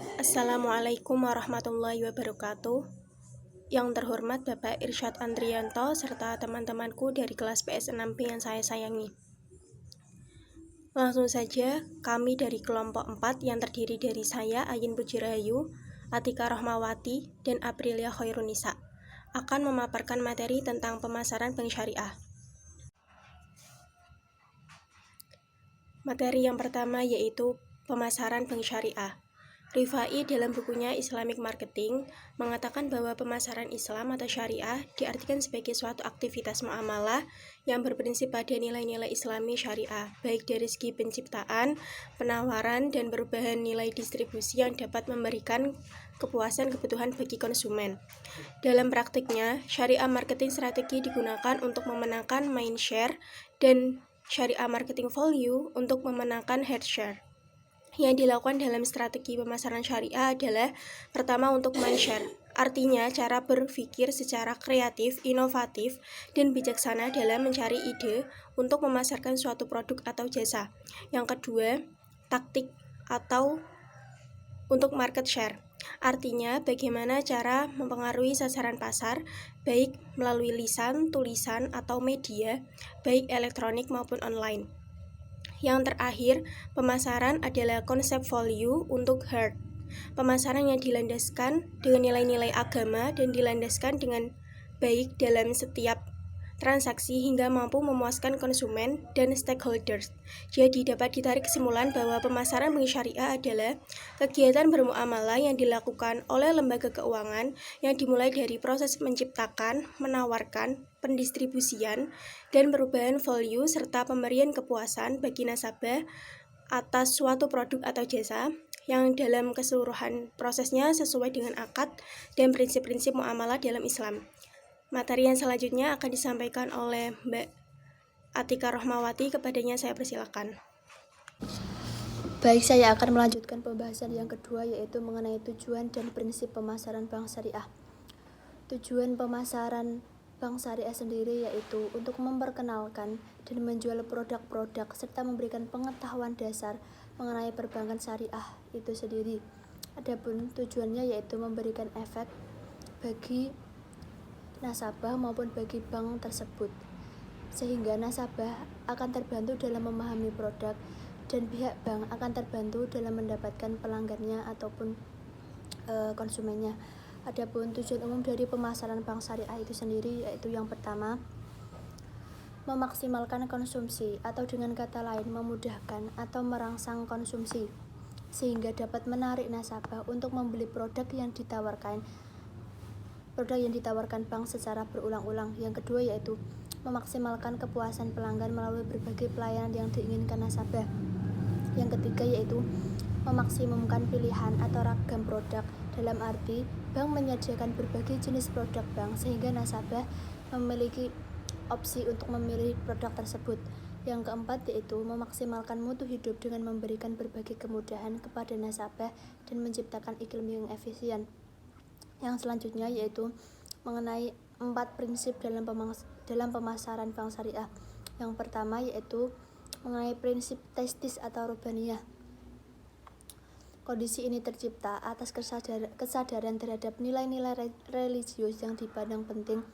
Assalamualaikum warahmatullahi wabarakatuh. Yang terhormat Bapak Irsyad Andrianto serta teman-temanku dari kelas PS6B yang saya sayangi. Langsung saja, kami dari kelompok 4 yang terdiri dari saya, Ayin Pujirahayu, Atika Rahmawati, dan Aprilia Khairunisa akan memaparkan materi tentang pemasaran bank syariah. Materi yang pertama yaitu pemasaran bank syariah. Rifai dalam bukunya Islamic Marketing mengatakan bahwa pemasaran Islam atau syariah diartikan sebagai suatu aktivitas muamalah yang berprinsip pada nilai-nilai Islami syariah, baik dari segi penciptaan, penawaran, dan perubahan nilai distribusi yang dapat memberikan kepuasan kebutuhan bagi konsumen. Dalam praktiknya, syariah marketing strategi digunakan untuk memenangkan mind share dan syariah marketing value untuk memenangkan head share. Yang dilakukan dalam strategi pemasaran syariah adalah pertama untuk mind share, artinya cara berpikir secara kreatif, inovatif, dan bijaksana dalam mencari ide untuk memasarkan suatu produk atau jasa. Yang kedua, taktik atau untuk market share, artinya bagaimana cara mempengaruhi sasaran pasar, baik melalui lisan, tulisan, atau media, baik elektronik maupun online. Yang terakhir, pemasaran adalah konsep value untuk heart. Pemasaran yang dilandaskan dengan nilai-nilai agama dan dilandaskan dengan baik dalam setiap transaksi hingga mampu memuaskan konsumen dan stakeholders. Jadi dapat ditarik kesimpulan bahwa pemasaran bank syariah adalah kegiatan bermuamalah yang dilakukan oleh lembaga keuangan yang dimulai dari proses menciptakan, menawarkan, pendistribusian, dan perubahan value serta pemberian kepuasan bagi nasabah atas suatu produk atau jasa yang dalam keseluruhan prosesnya sesuai dengan akad dan prinsip-prinsip muamalah dalam Islam. Materi yang selanjutnya akan disampaikan oleh Mbak Atika Rahmawati, kepadanya saya persilakan. Baik, saya akan melanjutkan pembahasan yang kedua, yaitu mengenai tujuan dan prinsip pemasaran bank syariah. Tujuan pemasaran bank syariah sendiri yaitu untuk memperkenalkan dan menjual produk-produk serta memberikan pengetahuan dasar mengenai perbankan syariah itu sendiri. Adapun tujuannya yaitu memberikan efek bagi nasabah maupun bagi bank tersebut, sehingga nasabah akan terbantu dalam memahami produk dan pihak bank akan terbantu dalam mendapatkan pelanggannya ataupun konsumennya. Adapun tujuan umum dari pemasaran bank syariah itu sendiri yaitu yang pertama, memaksimalkan konsumsi atau dengan kata lain memudahkan atau merangsang konsumsi sehingga dapat menarik nasabah untuk membeli produk yang ditawarkan bank secara berulang-ulang. Yang kedua yaitu memaksimalkan kepuasan pelanggan melalui berbagai pelayanan yang diinginkan nasabah. Yang ketiga yaitu memaksimumkan pilihan atau ragam produk, dalam arti bank menyediakan berbagai jenis produk bank sehingga nasabah memiliki opsi untuk memilih produk tersebut. Yang keempat yaitu memaksimalkan mutu hidup dengan memberikan berbagai kemudahan kepada nasabah dan menciptakan iklim yang efisien. Yang selanjutnya yaitu mengenai 4 prinsip dalam pemasaran bank syariah. Yang pertama yaitu mengenai prinsip testis atau rubaniyah. Kondisi ini tercipta atas kesadaran terhadap nilai-nilai religius yang dipandang penting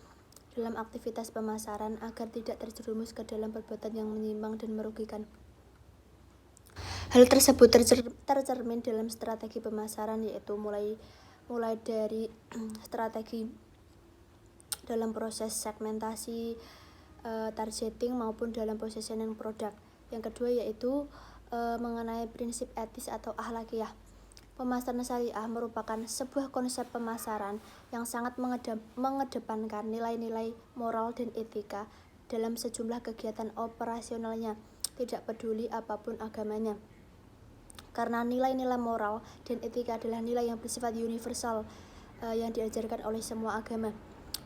dalam aktivitas pemasaran agar tidak terjerumus ke dalam perbuatan yang menyimpang dan merugikan. Hal tersebut tercermin dalam strategi pemasaran, yaitu mulai dari strategi dalam proses segmentasi, targeting maupun dalam positioning produk. Yang kedua yaitu mengenai prinsip etis atau akhlakiyah. Pemasaran syariah merupakan sebuah konsep pemasaran yang sangat mengedepankan nilai-nilai moral dan etika dalam sejumlah kegiatan operasionalnya, tidak peduli apapun agamanya. Karena nilai-nilai moral dan etika adalah nilai yang bersifat universal yang diajarkan oleh semua agama.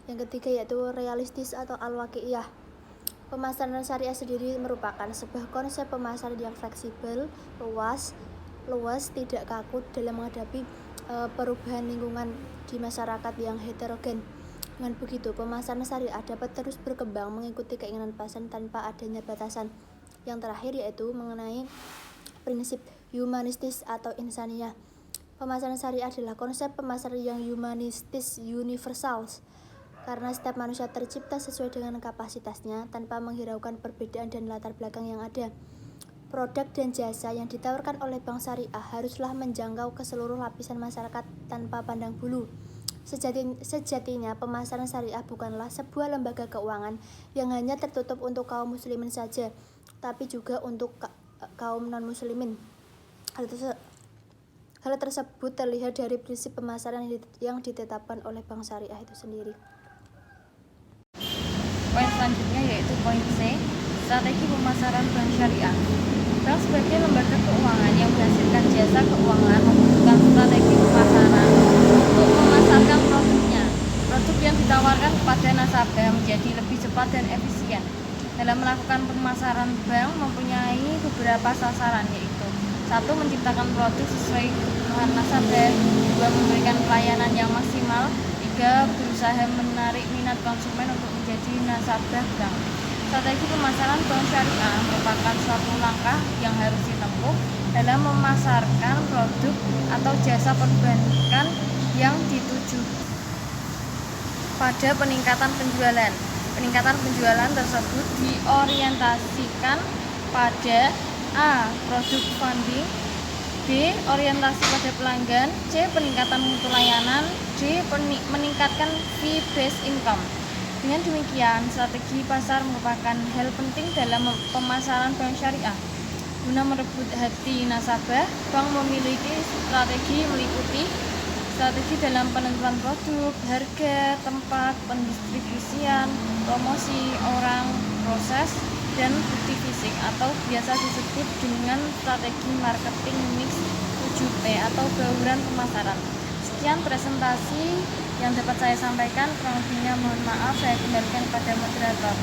Yang ketiga yaitu realistis atau al-waqi'iyah. Pemasaran syariah sendiri merupakan sebuah konsep pemasaran yang fleksibel, luas, tidak kaku dalam menghadapi perubahan lingkungan di masyarakat yang heterogen. Dengan begitu, pemasaran syariah dapat terus berkembang mengikuti keinginan pasar tanpa adanya batasan. Yang terakhir yaitu mengenai prinsip humanistis atau insaniyah. Pemasaran syariah adalah konsep pemasaran yang humanistis universal, karena setiap manusia tercipta sesuai dengan kapasitasnya tanpa menghiraukan perbedaan dan latar belakang yang ada. Produk dan jasa yang ditawarkan oleh bank syariah haruslah menjangkau ke seluruh lapisan masyarakat tanpa pandang bulu. Sejatinya, pemasaran syariah bukanlah sebuah lembaga keuangan yang hanya tertutup untuk kaum muslimin saja, tapi juga untuk kaum non-muslimin. Hal tersebut terlihat dari prinsip pemasaran yang ditetapkan oleh bank syariah itu sendiri. Poin selanjutnya yaitu poin C, strategi pemasaran bank syariah. Bank sebagai lembaga keuangan yang menghasilkan jasa keuangan membutuhkan strategi pemasaran untuk memasarkan produknya. Produk yang ditawarkan kepada nasabah menjadi lebih cepat dan efisien. Dalam melakukan pemasaran, bank mempunyai beberapa sasaran, yaitu 1. Menciptakan produk sesuai kebutuhan nasabah. 2. Memberikan pelayanan yang maksimal. 3. Berusaha menarik minat konsumen untuk menjadi nasabah bank. Strategi pemasaran bank syariah merupakan suatu langkah yang harus ditempuh dalam memasarkan produk atau jasa perbankan yang dituju pada peningkatan penjualan. Peningkatan penjualan tersebut diorientasikan pada A. Produk funding, B. Orientasi pada pelanggan, C. Peningkatan mutu layanan, D. Meningkatkan fee-based income. Dengan demikian, strategi pasar merupakan hal penting dalam pemasaran bank syariah. Guna merebut hati nasabah, bank memiliki strategi meliputi strategi dalam penentuan produk, harga, tempat pendistribusian, promosi, orang, proses, dan bukti fisik atau biasa disebut dengan strategi marketing mix 7P atau bauran pemasaran. Sekian presentasi yang dapat saya sampaikan, kurang lebihnya mohon maaf, saya kembalikan kepada moderator.